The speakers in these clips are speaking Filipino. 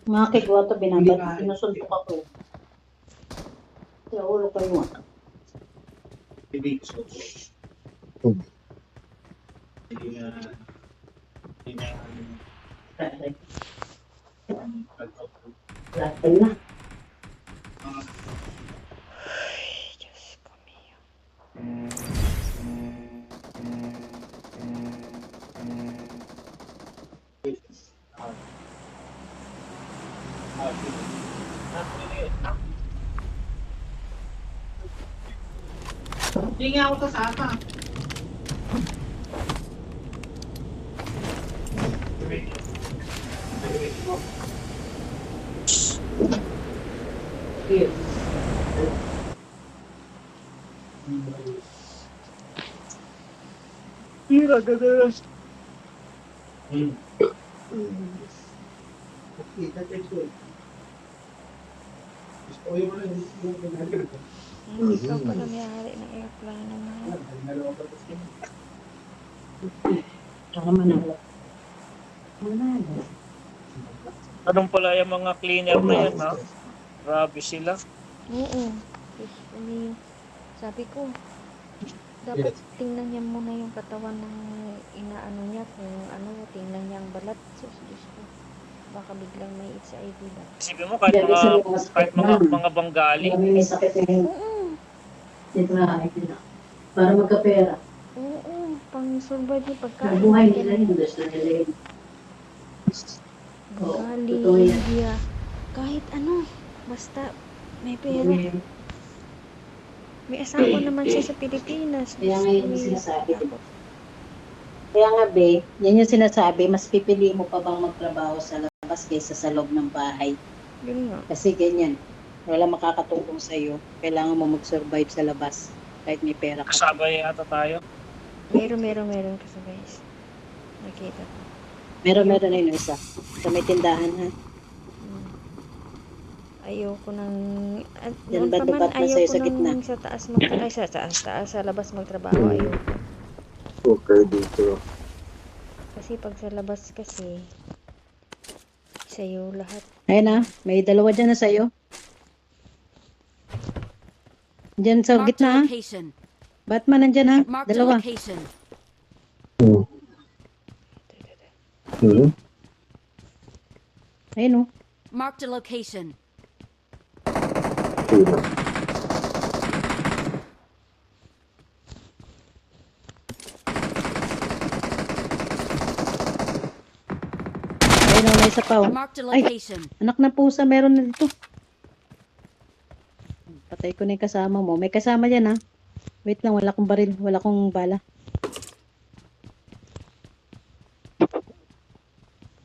Mga kigwato, binabat. Sinusuntok ako. Sa ulo ko yun. Lahat na. Diyos ko mio. Hindi nga ako kasama. Tira, gano'n. Ikaw pala may-ari ng airplane naman. Saka manalo. Manalo. Anong pala yung mga cleaner na yan, ha? Grabe sila. Oo. Diyos ko mio. Sabi ko, dapat tingnan niya muna yung katawan ng inaano niya. Kung ano, tingnan niya ang balat. Diyos ko. Baka biglang may HIV ba. Isipin mo, kahit mga Bengali. Marami may sakit na yun. Oo. Dito na kami nila. Para magkapera. Oo. Pang-survive yung pagkain. Nabuhay nila yun. Gusto nila yun. Bengali, totoo yan. India. Kahit ano. Basta may pera. May asawa naman siya sa Pilipinas. Kaya nga yun yung sinasabi. Kaya nga be, yan yung sinasabi, mas pipili mo pa bang magtrabaho sa labas kaysa sa loob ng bahay. Yun nga. Kasi ganyan, wala makakatulong sa'yo. Kailangan mo mag-survive sa labas kahit may pera ka. Kasabay yata tayo. Meron kasi guys. Nakita ko. Meron na yun isa. Sa may tindahan ha. Ayoko nang... Yan Noon ba pa man, dubat na sa'yo ayoko sa gitna? nang sa taas ay sa taas, sa labas magtrabaho. Ayoko. Okay dito. Kasi pag sa labas kasi, sa'yo lahat. Ayun na, may dalawa dyan na sa'yo. Diyan sa Marked a gitna ha. location. Batman nandyan ha. Marked a Dalawa. location. Ayun o. Marked a location. Ayun o, may isa pa o. Marked a Ay, location. anak na pusa, meron na dito. Patay ko na yung kasama mo. May kasama dyan ha. Wait lang, wala kong baril. Wala kong bala.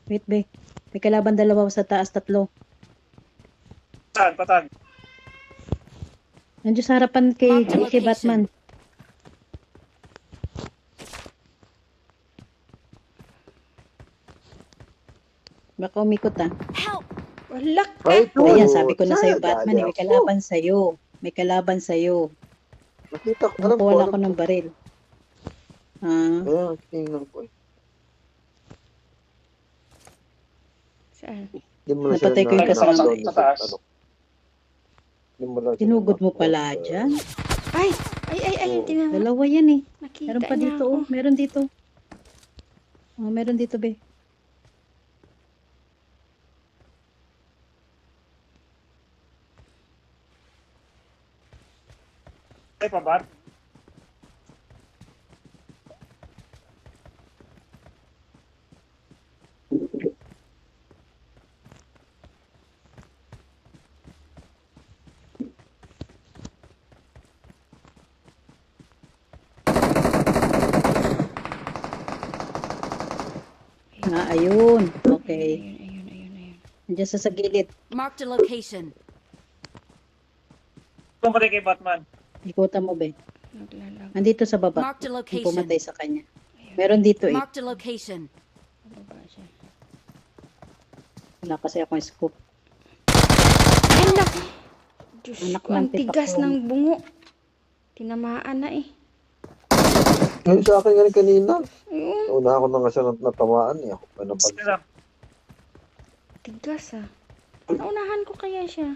Wait be. May kalaban dalawa sa taas, tatlo. Patag. Nandiyo sa harapan kay, Marked a kay location. Batman. Baka umikot ah. Help! Wala Ay, Ayan, sabi ko na sa'yo, Saan? Batman, eh, may kalaban sa'yo. May kalaban sa'yo. Nakita ko. Alam ko, Nakuha alam ko ng baril. Ah, Ayan, tingnan ko. Saan? Di mo na Napatay ko yung sila kasama. doon Sa taas. ano. Di mo lang sila tinugod mo na- pala dyan. Ay! Oo. Dalawa yan eh. Nakita Meron pa niya dito ako. oh. Meron dito. Oh, meron dito be. Ay, pabat. Ah, ayun. Okay. Ayun. Nandiyan sa gilid. Marked a location. Kung patay kay Batman. Ikutan mo be. Naglalag. Nandito sa baba. Marked a Yung location. pumatay sa kanya. Meron dito eh. Marked a location. Baba siya. Wala kasi akong scoop. Anak! Diyos Anak ko, ng ang tigas tipak mo. ng bungo. Tinamaan na eh. Ayun sa akin nga kanina. Ayun, Una ako na nga siya natamaan niya. Ako pa napag... Sila. tigas ah. Naunahan ko kaya siya.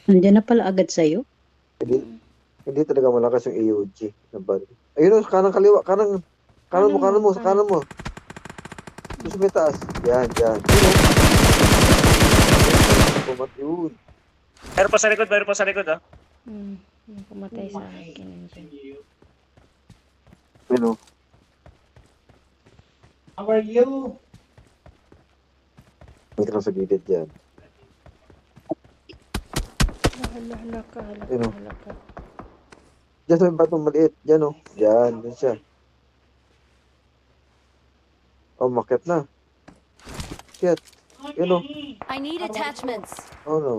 Nandiyan na pala agad sa'yo. Hindi talaga malakas yung AUG na bal. Ayun o, kanan kaliwa, kanan mo, sa kanan mo. Gusto may taas. Yan. Yun o. Pumat yun. Meron pa sa likod, ah. Yung pumatay sa akin. Nandiyan. Yun o. How are you? May lang sa gilid yan. Hala ka. Diyan sa may batong maliit. Diyan o. Diyan siya. Oh, makit na. Kit. Yun o. I need attachments. Oh no.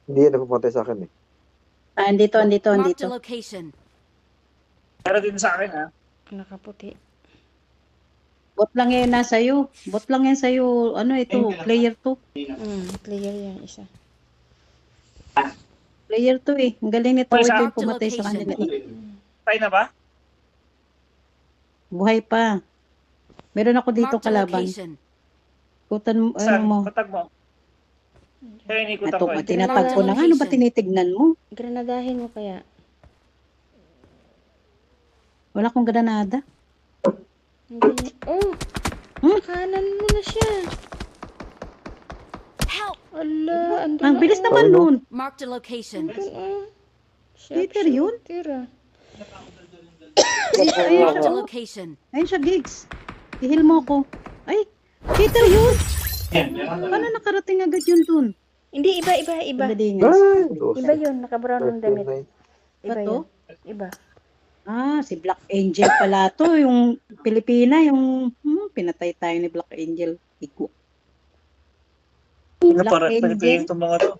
Hindi yan napumatay sa akin eh. Andito. Marked a location. Meron din sa akin, ah. Nakaputi. Bot lang yan sa'yo. Bot lang yan sa'yo. Ano ito? Player 2. Player yan isa. Player 2 eh. Ang galing nito. Wait, Ito sa yung pumatay sa kanila. Patay na ba? Buhay pa. Meron ako dito Marked a kalaban. location. Kutan mo, ano Saan? mo. Patag mo. Kaya inikutan Ito, ko. tinatag ko na nga. Ano ba tinitignan mo? Granadahin mo kaya. Wala akong granada. Hindi. Oh! Kanan mo na siya. Help! Ala, andun Ang bilis na. naman nun. Marked a location. Peter yun? Tira. Marked a location. Ayun siya, Gigs. Ihil mo ko. Ay, Peter yun. Paano nakarating agad yun dun? Hindi, iba. Pagdalingan. Ay, Iba yun, naka-brown ng damit. Iba Ba to? yun. Iba. Ah, si Black Angel pala to. Yung Pilipina, yung pinatay tayo ni Black Angel. Igo. Ano Black para Angel. Pilipino itong mga to?